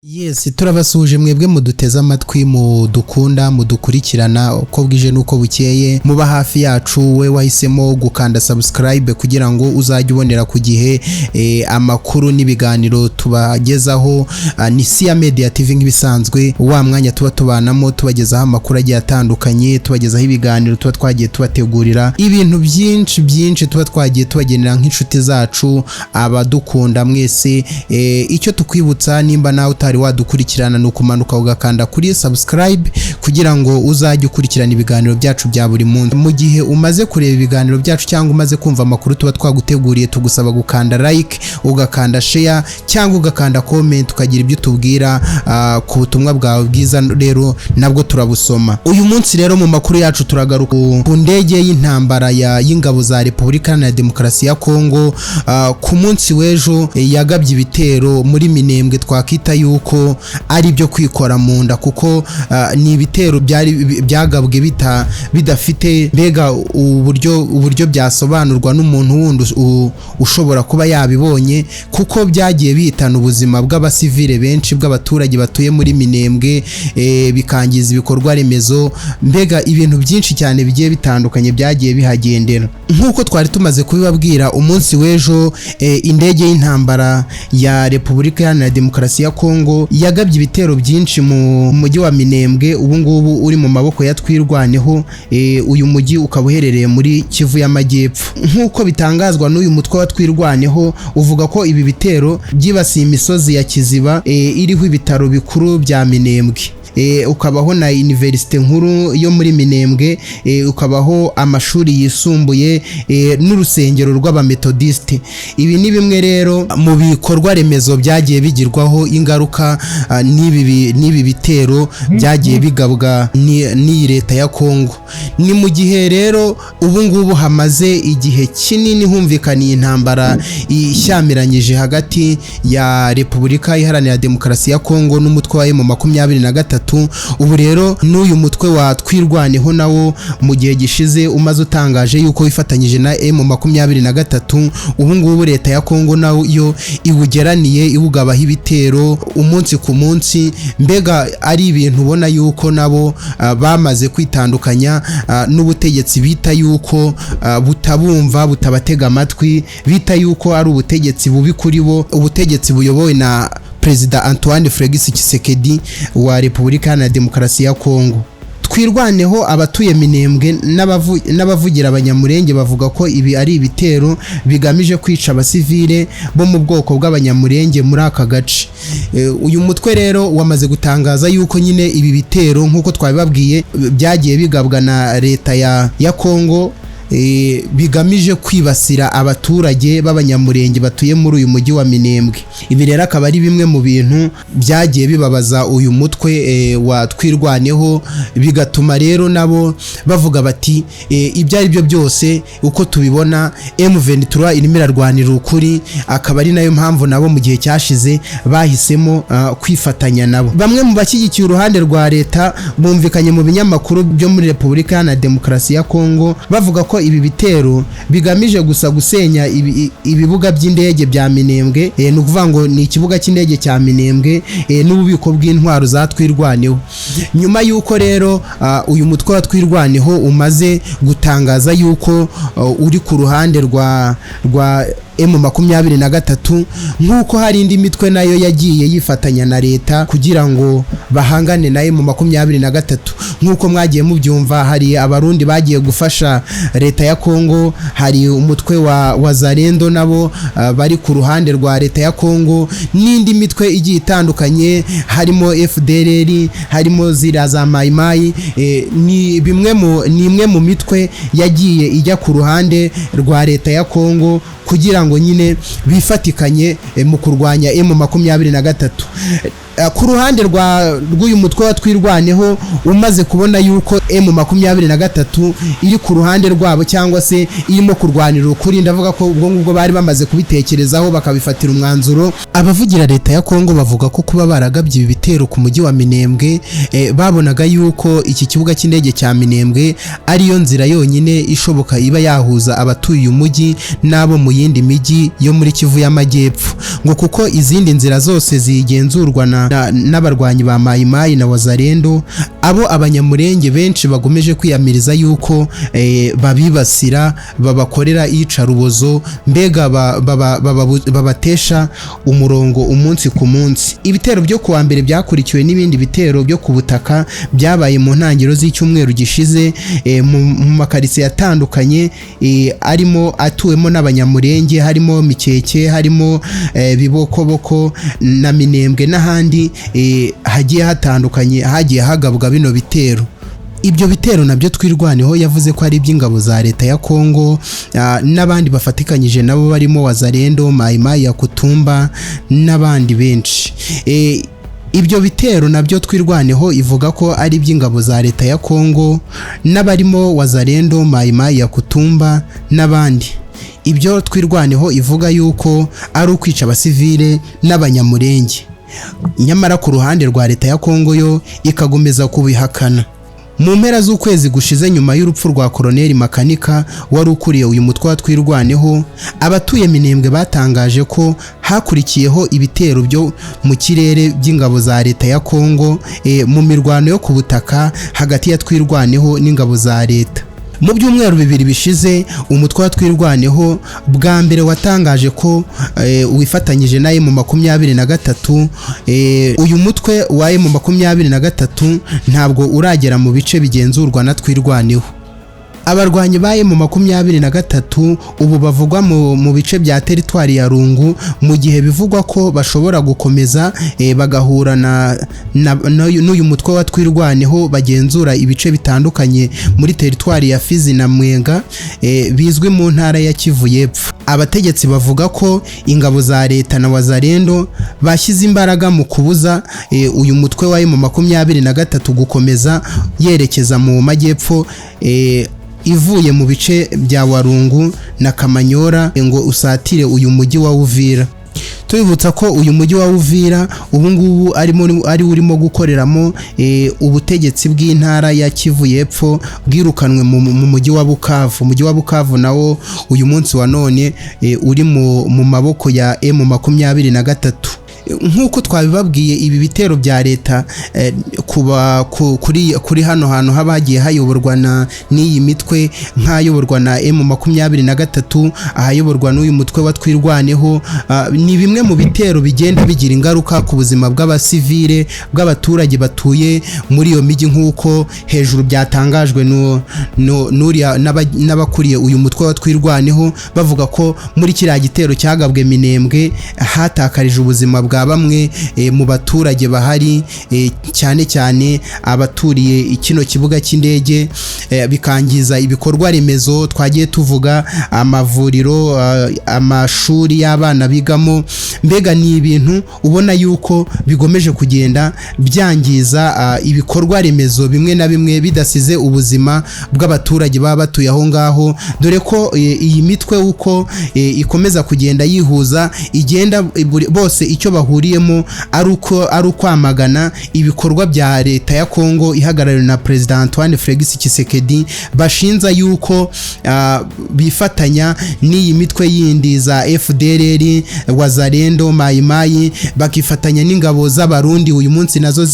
Yes, turabasuje mwebwe muduteze amatwi mudukunda mudukurikirana uko bwije nuko bukeye muba hafi yacu. We wahisemo gukanda subscribe kugira ngo uzajye ubonera ku gihe amakuru n'ibiganiro tubagezaho. Ni Sia Media TV nk'ibisanzwe, wa mwanya tuba tubanamo tubagezaho amakuru agiye atandukanye, tubagezaho ibiganiro tuba twagiye tubategurira ibintu byinshi tuba twagiye tubagenera nk'inshuti zacu abadukunda mwese. Icyo tukwibutsa nimba nawe utari wadukurikirana no kumanuka ugakanda kuri subscribe kugira ngo uzajye ukurikirana ibiganiro byacu bya buri munsi. Mu gihe umaze kureba ibiganiro byacu cyangwa umaze kumva amakuru tuba twaguteguriye, tugusaba gukanda like, ugakanda share cyangwa ugakanda comment ukagira ibyo tubwira ku butumwa bwawe bwiza, rero nabwo turabusoma. Uyu munsi rero mu makuru yacu turagaruka ku ndege y'intambara y'ingabo za Repubulika ya Demokarasi ya Kongo. Ku munsi w'ejo yagabye ibitero muri Minembwe, twakita yuko ari byo kwikora mu nda, kuko ni ibitero byagabwe bidafite mbega uburyo byasobanurwa n'umuntu wundi ushobora kuba yabibonye, kuko byagiye bihitana ubuzima bw'abasivile benshi bw'abaturage batuye muri Minembwe, bikangiza ibikorwa remezo, mbega ibintu byinshi cyane bigiye bitandukanye byagiye bihagendera. Nk'uko twari tumaze kubibabwira, umunsi w'ejo indege y'intambara ya Repubulika ya Demokarasi ya Kongo yagabye ibitero byinshi mu mujyi wa Minembwe, ubu ngubu uri mu maboko ya Twirwaneho. Uyu mujyi ukaba uherereye muri Kivu y'Amajyepfo. Nk'uko bitangazwa n'uyu mutwe wa Twirwaneho, uvuga ko ibi bitero byibasiye imisozi ya Kiziba iriho ibitaro bikuru bya Minembwe, ukabaho na universite nkuru yo muri Minembwe, ukabaho amashuri yisumbuye n'urusengero rw'abametodiste. Ibi ni bimwe rero mu bikorwa remezo byagiye bigirwaho ingaruka n'ibi bitero byagiye bigabwa n'iyi leta ya Kongo. Ni mu gihe rero ubu ngubu hamaze igihe kinini humvikaniye intambara ishyamiranyije hagati ya Repubulika Iharanira Demokarasi ya Kongo n'umutwe wa M23. Ubu rero n'uyu mutwe wa Twirwaneho nawo mu gihe gishize umaze utangaje yuko wifatanyije na M23. Ubu ngubu leta ya Kongo nayo iwugeraniye iwugabaho ibitero umunsi ku munsi, mbega ari ibintu ubona yuko nabo bamaze kwitandukanya n'ubutegetsi bita yuko butabumva, butabatega amatwi, bita yuko ari ubutegetsi bubi kuri bo, ubutegetsi buyobowe na Perezida Antoine Félix Tshisekedi wa Repubulika ya Demokarasi ya Kongo. Twirwaneho abatuye Minembwe n'abavugira abanyamurenge bavuga ko ibi ari ibitero bigamije kwica abasivile bo mu bwoko bw'abanyamurenge muri aka gace. Uyu mutwe rero wamaze gutangaza yuko nyine ibi bitero nk'uko twabibabwiye byagiye bigabwa na leta ya Kongo, bigamije kwibasira abaturage b'abanyamurenge batuye muri uyu mujyi wa Minembwe. Ibi rero akaba ari bimwe mu bintu byagiye bibabaza uyu mutwe wa Twirwaneho, bigatuma rero nabo bavuga bati ibyo ari byo byose uko tubibona M23 irimo irarwanira ukuri, akaba ari nayo mpamvu nabo mu gihe cyashize bahisemo kwifatanya nabo. Bamwe mu bashyigikiye uruhande rwa leta bumvikanye mu binyamakuru byo muri Repubulika ya Demokarasi ya Kongo bavuga ko ibi bitero bigamije gusa gusenya ibibuga by'indege bya Minembwe, ni ukuvuga ngo ni ikibuga cy'indege cya Minembwe n'ububiko bw'intwaro za Twirwaneho. Nyuma y'uko rero uyu mutwe wa Twirwaneho umaze gutangaza yuko uri ku ruhande rwa M23, nk'uko hari indi mitwe nayo yagiye yifatanya na leta kugira ngo bahangane na M23. Nk'uko mwagiye mubyumva, hari abarundi bagiye gufasha leta ya Kongo, hari umutwe wa Zarendo nabo bari ku ruhande rwa leta ya Kongo, n'indi mitwe igiye itandukanye harimo FDLR, harimo zira za Maimai. Ni imwe mu mitwe yagiye ijya ku ruhande rwa leta ya Kongo kugira ngo nyine bifatikanye mu kurwanya M23. Ku ruhande rw'uyu mutwe wa Twirwaneho umaze kubona yuko M23 iri ku ruhande rwabo cyangwa se irimo kurwanira ukuri, ndavuga ko ubwo ngubwo bari bamaze kubitekerezaho bakabifatira umwanzuro. Abavugira leta ya Kongo bavuga ko kuba baragabye ibi bitero ku mujyi wa Minembwe, babonaga yuko iki kibuga cy'indege cya Minembwe ariyo nzira yonyine ishoboka iba yahuza abatuye uyu mujyi n'abo mu yindi mijyi yo muri Kivu y'Amajyepfo, ngo kuko izindi nzira zose zigenzurwa na n'abarwanyi ba Mai Mai na Wazalendo, abo abanyamurenge benshi bagomeje kwiyamiriza yuko babibasira, babakorera iyicarubozo, mbega babatesha umurongo umunsi ku munsi. Ibitero byo kuwa mbere byakurikiwe n'ibindi bitero byo ku butaka byabaye mu ntangiriro z'icyumweru gishize mu makaritsiye atandukanye arimo atuwemo n'abanyamurenge, harimo Mikeke, harimo Bibokoboko na Minembwe n'ahandi hagiye hatandukanye hagiye hagabwa bino bitero. Ibyo bitero nabyo Twirwaneho yavuze ko ari iby'ingabo za leta ya Kongo n'abandi bafatikanyije nabo barimo Wazalendo, Mai Mai ya Kutumba n'abandi benshi. Ibyo bitero nabyo Twirwaneho ivuga ko ari iby'ingabo za leta ya Kongo n'abarimo Wazalendo, Mai Mai ya Kutumba n'abandi. Ibyo Twirwaneho ivuga yuko ari ukwica abasivile n'abanyamurenge, nyamara ku ruhande rwa leta ya Kongo yo ikagomeza kubihakana. Mu mpera z'ukwezi gushize nyuma y'urupfu rwa Koloneli Makanika wari ukuriye uyu mutwe wa Twirwaneho, abatuye Minembwe batangaje ko hakurikiyeho ibitero byo mu kirere by'ingabo za leta ya Kongo mu mirwano yo ku butaka hagati ya Twirwaneho n'ingabo za leta. Mu byumweru bibiri bishize umutwe wa Twirwaneho bwa mbere watangaje ko wifatanyije na M23. Uyu mutwe wa M23 ntabwo uragera mu bice bigenzurwa na Twirwaneho. Abarwanyi ba M23 ubu bavugwa mu bice bya teritwari ya Rungu, mu gihe bivugwa ko bashobora gukomeza bagahura n'uyu mutwe wa Twirwaneho bagenzura ibice bitandukanye muri teritwari ya Fizi na Mwenga bizwi mu ntara ya Kivu y'Epfo. Abategetsi bavuga ko ingabo za leta na Wazalendo bashyize imbaraga mu kubuza uyu mutwe wa M23 gukomeza yerekeza mu majyepfo ivuye mu bice bya Warungu na Kamanyora ngo usatire uyu mujyi wa Uvira. Tubibutsa ko uyu mujyi wa Uvira ubu ngubu ari urimo gukoreramo ubutegetsi bw'intara ya Kivu y'Epfo bwirukanwe mu mujyi wa Bukavu. Umujyi wa Bukavu nawo uyu munsi wa none uri mu maboko ya M23. Nk'uko twabibabwiye, ibi bitero bya leta kuri hano hantu habagiye hayoborwa n'iyi mitwe nk'ayoborwa na M23, ahayoborwa n'uyu mutwe wa Twirwaneho, ni bimwe mu bitero bigenda bigira ingaruka ku buzima bw'abasivile bw'abaturage batuye muri iyo mijyi, nk'uko hejuru byatangajwe n'abakuriye uyu mutwe wa Twirwaneho, bavuga ko muri kiriya gitero cyagabwe Minembwe hatakarije ubuzima bwa bamwe mu baturage bahari, cyane cyane abaturiye kino kibuga cy'indege, bikangiza ibikorwa remezo twagiye tuvuga, amavuriro, amashuri y'abana bigamo. Mbega ni ibintu ubona yuko bigomeje kugenda byangiza ibikorwa remezo bimwe na bimwe bidasize ubuzima bw'abaturage baba batuye aho ngaho, dore ko iyi mitwe uko ikomeza kugenda yihuza igenda bose icyo bahuriyemo ari ukwamagana ibikorwa bya leta ya Kongo ihagarariwe na President Antoine Felix Tshisekedi, bashinza yuko bifatanya n'iyi mitwe yindi za FDLR, Wazalendo, Mai Mai, bakifatanya n'ingabo z'abarundi uyu munsi nazo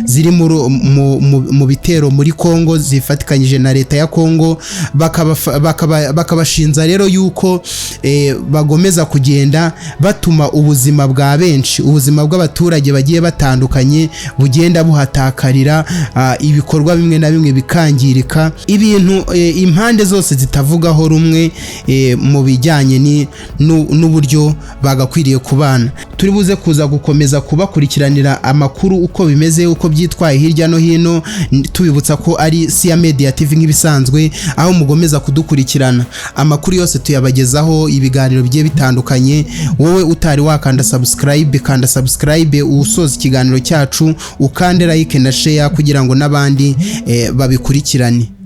ziri mu bitero muri Kongo zifatikanyije na leta ya Kongo, bakabashinza rero yuko bagomeza kugenda batuma ubuzima bwa benshi, ubuzima bw'abaturage bagiye batandukanye bugenda buhatakarira, ibikorwa bimwe na bimwe bikangirika, ibintu impande zose zitavugaho rumwe mu bijyanye n'uburyo bagakwiriye kubana. Turi buze kuza gukomeza kubakurikiranira amakuru uko bimeze, uko byitwaye hirya no hino, tubibutsa ko ari Sia Media TV nk'ibisanzwe, aho mugomeza kudukurikirana. Amakuru yose tuyabagezaho, ibiganiro bigiye bitandukanye. Wowe utari wakanda subscribe, kanda subscribe usoza ikiganiro cyacu, ukande like na share kugira ngo n'abandi babikurikirane.